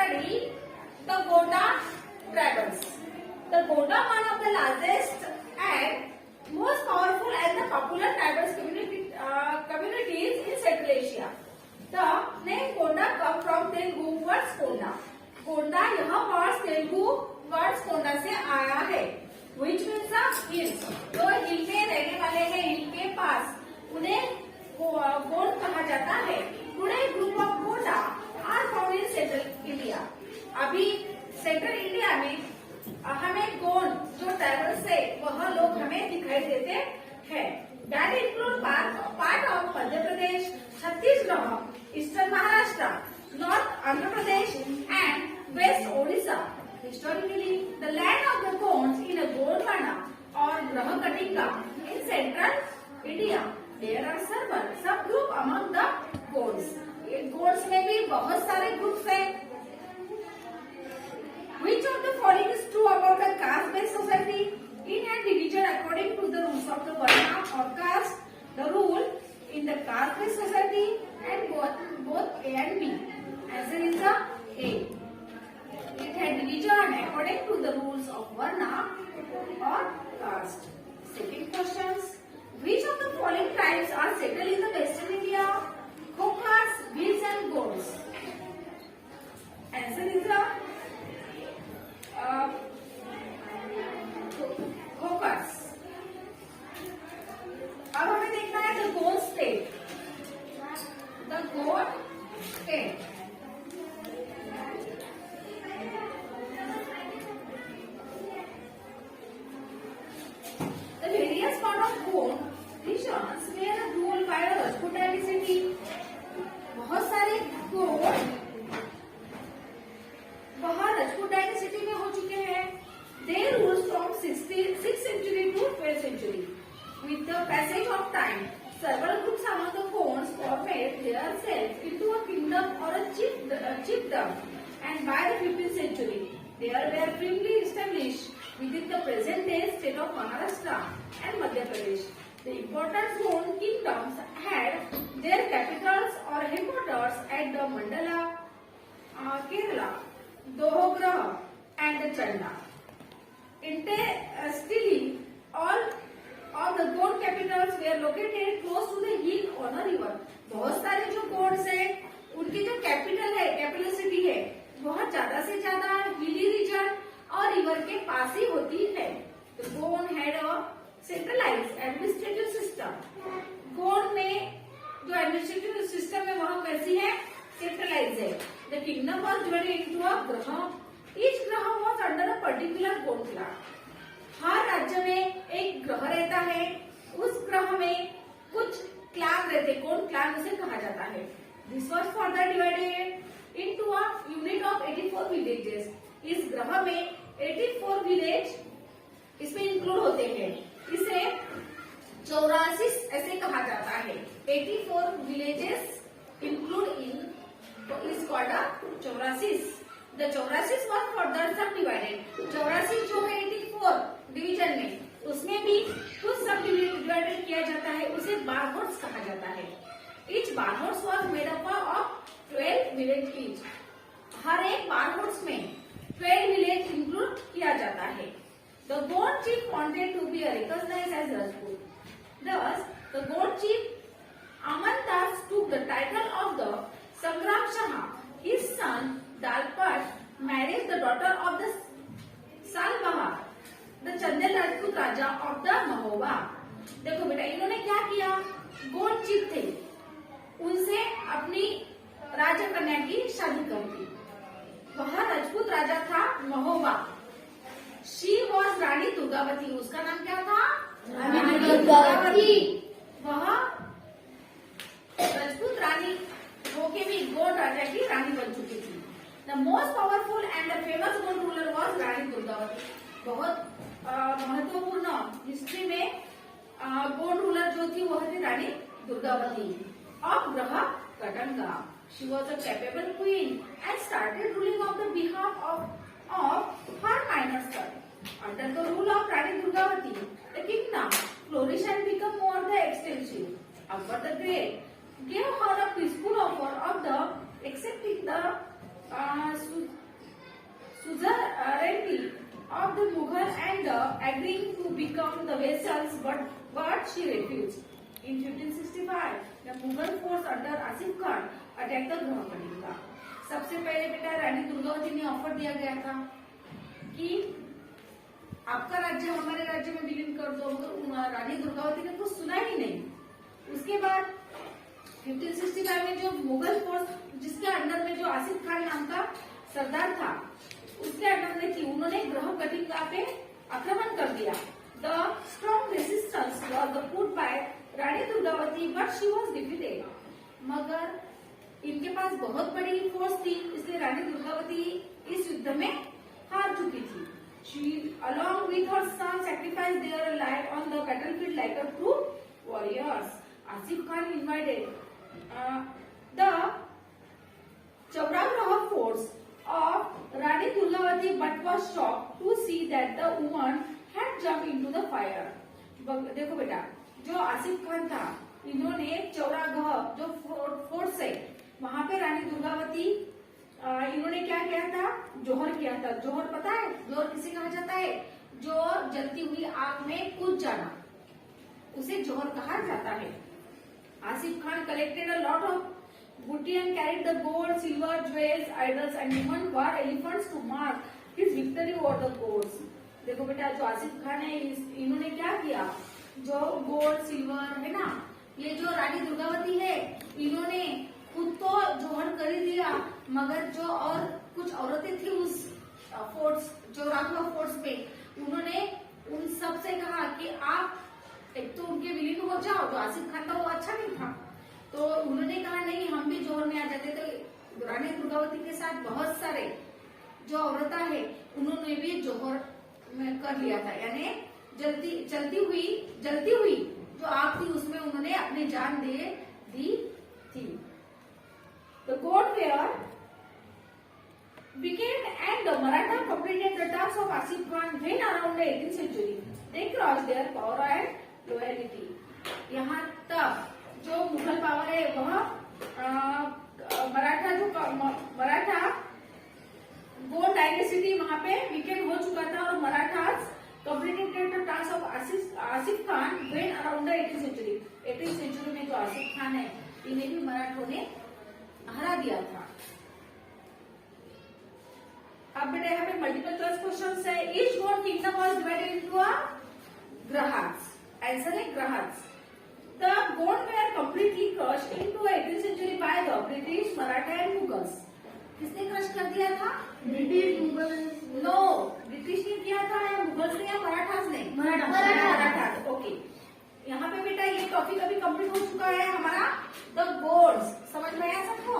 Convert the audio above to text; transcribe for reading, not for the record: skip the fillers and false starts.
study the Gonda dragons. The Gonda, one of the largest and most powerful and the popular tribal communities in Central Asia. The name Gonda comes from Telugu words Konda. Gonda यह word Telugu word कोंडा से आया है, which means hills. जो हिल में रहने वाले हैं, हिल के पास, उन्हें गोंड कहा जाता है. Today group of Gonda are found in Central India. अभी सेंट्रल इंडिया में हमें गोंड जो ट्राइबल्स है वह लोग हमें दिखाई देते हैं. That include part of Madhya Pradesh, Chhattisgarh, eastern Maharashtra, north Andhra Pradesh and West Odisha. Historically, the land of the Gonds in a Gondwana or Graha-Katinga in central India. There are several subgroup among the Gonds. Gonds में भी बहुत सारे groups हैं. Which of the following is true about the caste-based society? In a division according to the rules of the Varna or caste, the rule in the caste-based society and both A and B. Answer is the A. It had division according to the rules of Varna or caste. Second questions. Which of the following tribes are settled in the Western India? Khokars, Bhils and Gonds. Answer is the Khokars. अब हमें देखना है the Gond state. The Gond state. The various part of Gond regions were ruled by a Rajput dynasty. बहुत सारे गोंड वहाँ Rajput dynasty में हो चुके हैं. They ruled from 6th century to 12th century. With the passage of time, several groups among the Gonds formed themselves into a kingdom or a chiefdom, and by the 15th century, they were firmly established within the present-day state of Maharashtra and Madhya Pradesh. The important Gond kingdoms had their capitals or headquarters at the Mandala, Kerala, Dohograha, and the Chanda. Still, all of the Gond capitals were located close to the hill on a river. बहुत सारे जो गोंड्स हैं, उनकी जो capital है, capital city है, बहुत ज्यादा से ज्यादा हिली रीजन और रिवर के पास ही होती है. The Gond had a centralized administrative system. Gond में जो एडमिनिस्ट्रेटिव सिस्टम है वह कैसी है? सेंट्रलाइज है. The kingdom was divided into a graha. Each graha was under a particular Gond clan. हर राज्य में एक ग्रह रहता है. उस ग्रह में कुछ क्लान रहते, गोंड क्लान उसे कहा जाता है. This was further divided into a unit of 84 villages. इस ग्रह में 84 विलेज इसमें इंक्लूड होते हैं. इसे 84 ऐसे कहा जाता है. 84 villages include in is called a 84. The 84 was further subdivided. 84 जो है 84 डिवीजन में, उसमें भी कुछ सब डिवाइडेड किया जाता है. उसे बारहोड्स कहा जाता है. Each बारहोड्स was made up of 12 villages each. हर एक बारहोड्स में 12 विलेज इंक्लूड किया जाता है. The Gond chief wanted to be recognized as Rajput. Thus, the Gond chief Amandas took the title of the Sangram Shah. His son Dalpat married the daughter of the Salbahar, the Chandel Rajput Raja of the Mahoba. देखो बेटा, इन्होंने क्या किया? Gond chief थे, उनसे अपनी राजा कन्या की शादी कर दी. वह राजपूत राजा था महोबा. She was Rani Durgavati. उसका नाम क्या था? रानी दुर्गावती. वह राजपूत रानी होके भी गोंड राजा की रानी बन चुकी थी. The most powerful and the famous Gond ruler was Rani Durgavati. बहुत महत्वपूर्ण हिस्ट्री में गोंड रूलर जो थी वह थी रानी दुर्गावती ऑफ ग्रह Katanga. She was a capable queen and started ruling on the behalf of her minor son. Under the rule of Rani Durgavati, the kingdom flourished and became more extensive. Akbar the Great gave her a peaceful offer of the accepting the suzerainty of the Mughal and agreeing to become the vassals, but she refused. In 1565, the Mughal force under Asif Khan attacked the Gurkhalinga. सबसे पहले बेटा रानी दुर्गावती ने offer दिया गया था कि आपका राज्य हमारे राज्य में विलीन कर दो, मगर रानी दुर्गावती ने कुछ सुना ही नहीं। उसके बाद 1565 में जो मुगल फोर्स जिसके अंडर में जो आसिफ खान नाम का सरदार था उसके अंडर में थी, उन्होंने ग्रह कटिंगा पे आक्रमण कर दिया। The strong resistance was put buy Rani Durgavati but she was defeated. मगर इनके पास बहुत बड़ी फोर्स थी, इसलिए रानी दुर्गावती इस युद्ध में हार चुकी थी। She along with her son sacrificed their life on the battlefield like a true warriors. Asif Khan invaded the Chauragraha force of Rani Durgavati but was shocked to see that the woman had jumped into the fire. देखो बेटा, जो आसिफ खान था, इन्होंने चौरागढ़ जो force है वहां पे रानी दुर्गावती इन्होंने क्या किया था, जोहर किया था। जोहर पता है, जोहर किसे कहा जाता है? जो जलती हुई आग में कूद जाना, उसे जोहर कहा जाता है। Asif Khan collected a lot of booty and carried the gold, silver, jewels, idols and even war elephants to mark his victory over the gods. देखो बेटा, जो आसिफ खान है इन्होंने क्या किया, जो गोल्ड सिल्वर है ना, ये जो रानी दुर्गावती है इन्होंने खुद तो जोहर कर ही दिया, मगर जो और कुछ औरतें थी उस फोर्स जो राघव फोर्स पे, उन्होंने उन सब से कहा कि आप एक तो उनके विलीन हो जाओ। जो आसिफ खान था वो अच्छा नहीं था, तो उन्होंने कहा नहीं हम भी जोहर में आ जाते। तो रानी दुर्गावती के साथ बहुत सारे जो औरतें है उन्होंने भी जोहर में कर लिया था, यानी जलती हुई जो आग थी उसमें उन्होंने अपनी जान दे दी थी। The god were weakened and the Maratha completed the task of Asif Khan when around the 18th century they crossed their power and loyalty. यहाँ तक जो मुगल पावर है वह मराठा गोंड डायनेस्टी वहां पे वीकेंड हो चुका था और Marathas completed the task of Asif Khan when around the 18th century. 18th century में जो आसिफ खान है इन्हें भी मराठों ने हरा दिया था। अब बेटा यहाँ पे मल्टीपल चॉइस क्वेश्चन है। Each Gond kingdom was divided into garhas. Answer है garhas. The Gond were completely crushed into 18th century by the British, Maratha and Mughals. किसने क्रश कर दिया था? ब्रिटिश, मुगल। नो, ब्रिटिश ने किया था या मुगल्स ने या मराठास ने? मराठास। ओके, यहाँ पे बेटा ये टॉपिक अभी कंप्लीट हो चुका है हमारा द गोड्स। समझ में आया सबको?